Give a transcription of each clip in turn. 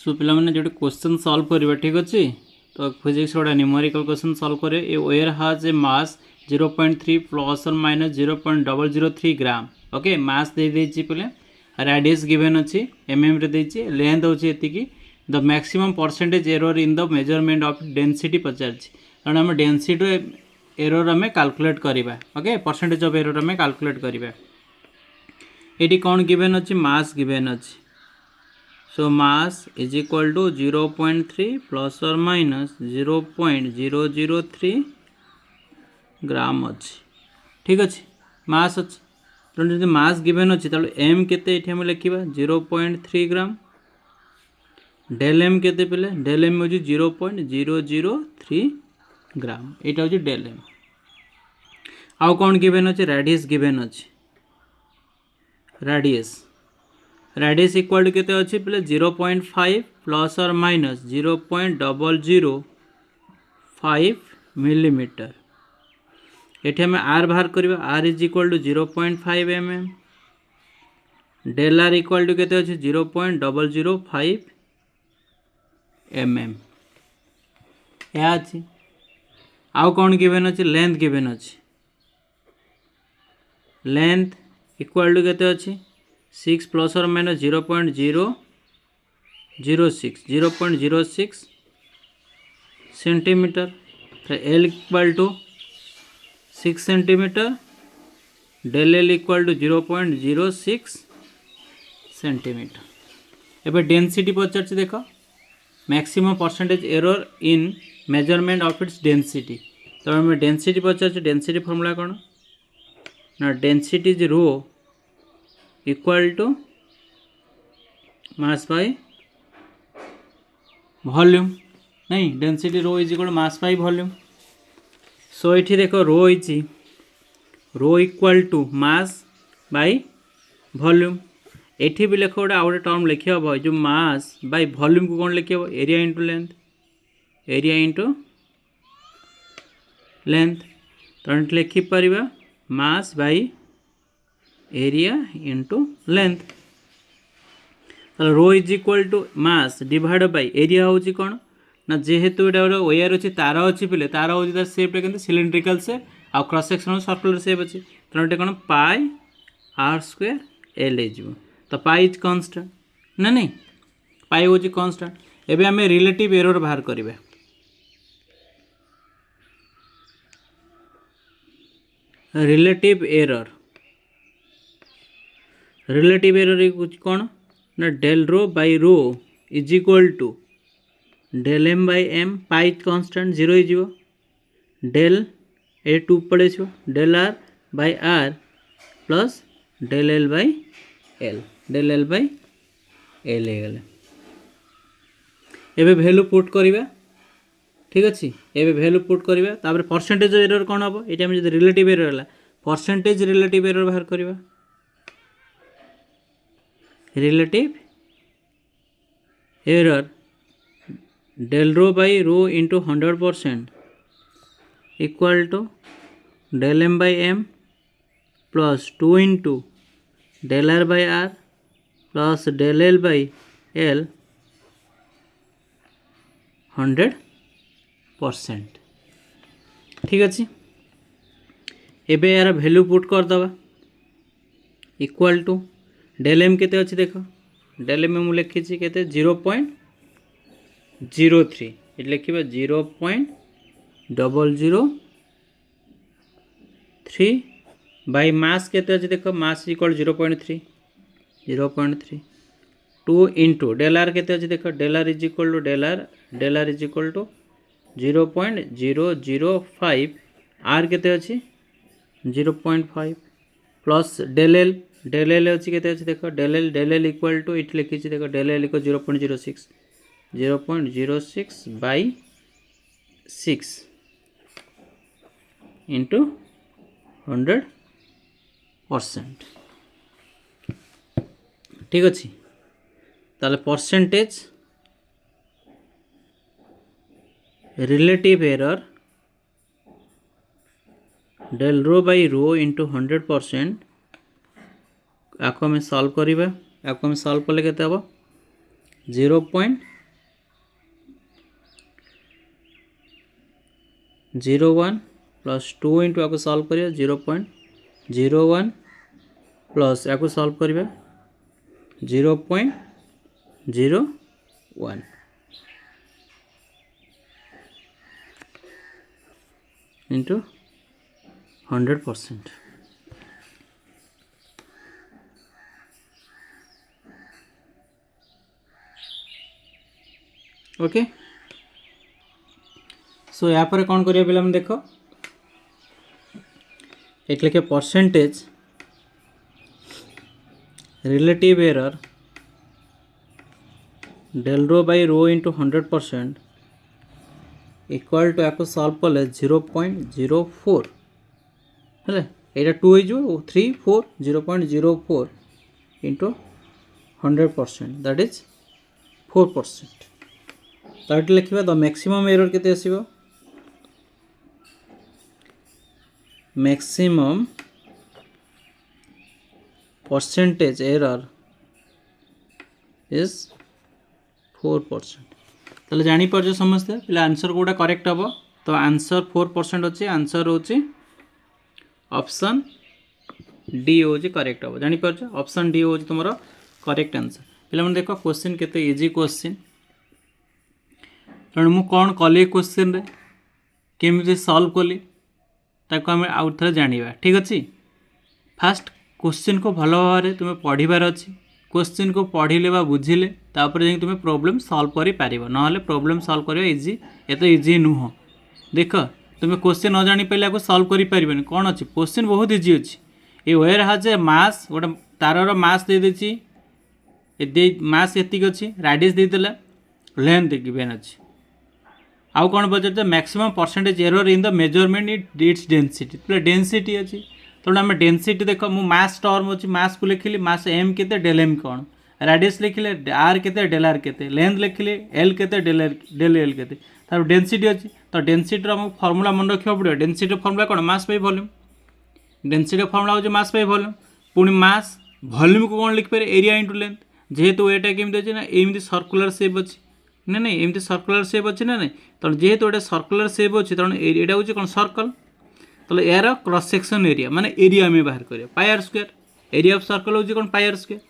सो पिला माने जो क्वेश्चन सॉल्व करबा ठीक अछि तो फिजिक्स वाला न्यूमेरिकल क्वेश्चन सॉल्व करे a wire has a mass 0.3 plus और माइनस 0.003 ग्राम ओके मास दे देछि पले रेडियस गिवन अछि एमएम रे देछि लेंथ होछि एतिकी the maximum percentage error in the measurement of density पचारछि कारण हम डेंसिटी एरर हमें कैलकुलेट करिबा ओके परसेंटेज ऑफ एरर हमें कैलकुलेट करिबा एटी कोन गिवन अछि मास गिवन अछि so mass is equal to 0.3 plus or minus 0.003 ग्राम अच्छी ठीक अच्छे मास अच्छी तो जो मास गिवन अच्छी तो एम केते एठी हम लिखिबा 0.3 ग्राम डेल एम केते पेले डेल एम हो 0.003 ग्राम एटा हो डेल एम आउ कौन गिवन अच्छे रेडियस गिवन अच्छी रेडियस इक्वल टू केते अच्छी पहले 0.5 प्लस और माइनस 0.005 मिलीमीटर एठी हमें आर बाहर करबा R is equal to 0.5 mm del R equal to केते अच्छी 0.005 mm या अच्छी आउ कौन गिवन अच्छी लेंथ गिवन अच्छी लेंथ इक्वल टू केते अच्छी 6 प्लस और minus 0.006 centimetre L equal to 6 centimetre del L equal to 0.06 centimetre एबे डेंसिटी पचार देख maximum percentage error in measurement of its density तो हमें डेंसिटी पचार डेंसिटी फॉर्मूला कौन ना density is rho equal to mass by volume नहीं density rho is equal to mass by volume so ये देखो रो is rho equal to mass by volume एठी भी लिखो गोटे आउटे टर्म लिखी हम जो मास बाय वॉल्यूम को कौन लिखी हम एरिया इंटू लेंथ तो लिखि परिबा mass by area into length rho is equal to mass divide by area होची कौन ना जेहेतु एटा वेयर अच्छी तार अच्छी पे तार हो सेप्टा के सिलिंड्रिकल सेप आ क्रॉस सेक्शन सर्कुलर सेप अच्छी तो ये कौन पाई आर स्क्वायर एल हो तो पाई इज कांस्टेंट ना नहीं पाई हूँ कांस्टेंट एबे आम रिलेटिव एरर बाहर करिबा रिलेटिव एरर कौन ना del rho by rho is equal to del M by M pi constant 0 हो डेल ए 2 पड़े del R by R plus del L by L गले एबे वैल्यू पुट करिबा ठीक अच्छे एबे वैल्यू पुट करिबा तापर परसेंटेज एरर कौन हम ये जब रिलेटिव एरर है परसेंटेज रिलेटिव एरर बाहर करिबा relative error del rho by rho into 100% equal to del M by M plus 2 into del R by R plus del L by L 100% ठीक अच्छे एबे यार वैल्यू पुट कर दबा equal to del M केते अच्छी देख डेल एम मुझे लिखी केते 0.03 ये लिखा 0.003 बाय मास केते अच्छी देख mass equal 0.3 2 into del R केते अच्छी देख del R is equal to 0.005 R केते अच्छी 0.5 प्लस डेल एल अच्छी केते अच्छी देख डेल एल इक्वल टू इट लिखी देख del L equal 0.06 by 6 into 100% ठीक अच्छे ताले percentage relative error del rho by rho into 100% आपको हमें सॉल्व करिबा आपको हमें सॉल्व कले केते हबो 0.005 0.01 प्लस 2 इंटू या सॉल्व करिया 0.01 प्लस या सॉल्व करिया 0.01 इंटू 100%. ओके सो यहाँ पर कौन करिया पिला देख एक लिखे percentage relative error del rho by rho into 100% equal to या सॉल्व कले 0.04 है यहाँ 2 हो 3 4 0.04 इंटू 100% दैट इज 4%. तो ये लिखा द मैक्सिमम एरर केते आसीबो मैक्सिमम परसेंटेज एरर इज 4%. ताले जानी परजो समझते पिला आंसर कोटा करेक्ट हम तो आंसर 4% अच्छे आंसर होची ऑप्शन डी होची करेक्ट हम जानी परजो ऑप्शन डी होची तुमरो करेक्ट आंसर. पिला मन देखो क्वेश्चन केते इजी क्वेश्चन तेणु मु कौन कली क्वेश्चन रे केमी सॉल्व कली ताको आम आउ थे जाना ठीक अच्छे. फास्ट क्वेश्चन को भल भाव में तुम्हें पढ़ार अच्छी क्वेश्चन को पढ़िले बा बुझिले तापर जाई तुम्हें प्रॉब्लम सॉल्व करि पारिबो नहले प्रॉब्लम सॉल्व करिया इजी एतो इजी नुह. देख तुम्हें क्वेश्चन न जानी पाइले को सॉल्व करि पारिबेनी कौन अच्छी क्वेश्चन बहुत इजी अच्छी. ये वेयर हाज ए मास गोटे तारर मास दे देछि मास एतिक अच्छी राडियस देदेला लेंथ गिवन अच्छी आउ कौन पचार maximum percentage error in the measurement its density तो डेनसीटी अच्छी तेणु आम डेनसीटी देख मु मास टर्म अच्छी मास को लिखिली मास एम केते डेल एम कौन राडियस लिखिले आर केते डेल आर केते लेंथ लिखिले एल केते डेल एल केते तार डेनसीटी अच्छी तो डेनसीटी आम फर्मुला मन रखा पड़ो डेनसीटी फर्मुला कौन मास बाय वॉल्यूम डेनसीटी फर्मुला हो मास बाय वॉल्यूम पुणी मास वॉल्यूम को कौन लिखिपारे एरिया इंटू लेंथ जेहेतु एटा केमती अच्छी ना एमती सर्कुलर शेप अच्छी ना नहीं एमती सर्कुलर शेप अच्छी ना नहीं तो जेहेतु गोटे सर्कुलर शेप अच्छी तेणु एटा हूँ कौन सर्कल तो यार क्रॉस सेक्शन एरिया माने एरिया आम बाहर करिया pi r square area of circle हूँ कौन पाई आर स्क्वायर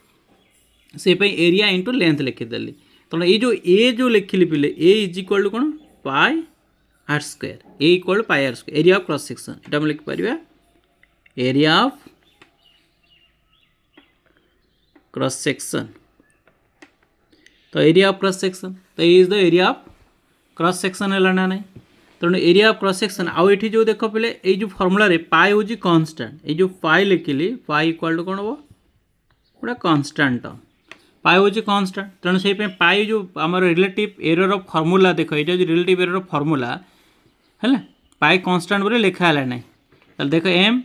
से एरिया इंटू लेंथ लिखिदेली तेणु ये जो लिखिली पिले ए इज इक्वल टू कौन pi r square A equal to pi r square area of cross section एटा हम लिखिपर एरिया ऑफ क्रॉस सेक्शन तो एरिया ऑफ क्रॉस सेक्शन तो is the area of cross section है ना नहीं तेणु एरिया ऑफ क्रॉस सेक्शन आउ ये जो देख पे ये जो फर्मुला रे पाई हूँ कन्स्टाट ये जो पाई लिखिली पाई इक्वल टू कौन हम गोटे कन्स्टाट टर्म पाई हूँ कन्स्टाट तेणु से पाई जो आम रिलेटिव एरर ऑफ फर्मुला देख ये रिलेटिव एरर ऑफ फर्मुला है पाई कन्स्टाट बोले लिखा है ना देख एम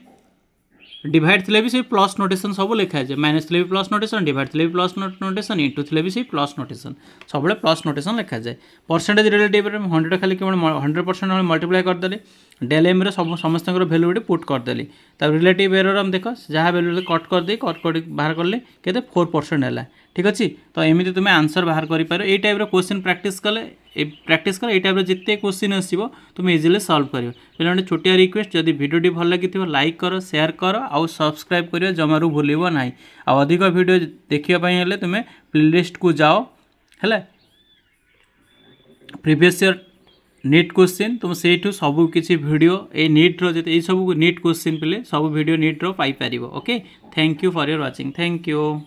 डिवाइड थे भी प्लस नोटेशन सब लिखा है माइनस थे भी प्लस नोटेशन डिवाइड थे भी प्लस नोटेशन इंटू थे भी प्लस नोटेशन सब प्लस नोटेशन लिखा जाए परसेंटेज रिलेटिव 100 खाली 100% मल्टीप्लाई करदेली डेल एम सब समस्त भैल्यू गोटे पुट करदेली तब रिलेटिव एरर हम देख जहाँ भैल्यू कट करदे कट कर बाहर कले के 4% है ठीक अच्छे तो एमती तुम्हें आंसर बाहर कर ये टाइप क्वेश्चन प्रैक्टिस कले ये टाइप जिते क्वेश्चन आसो तुम इजिली सॉल्व कर पे छोटिया रिक्वेस्ट जदि वीडियो भल लगी लाइक कर शेयर कर आउ सब्सक्राइब कर जमारू भूलब ना अधिक वीडियो देखापी तुम्हें प्लेलिस्ट को जाओ है प्रीवियस ईयर नीट क्वेश्चन तुम से सब किसी वीडियो ये नीट रो सब नीट क्वेश्चन पे सब वीडियो नीट रो पाई पारिबो. Okay thank you for your watching thank you.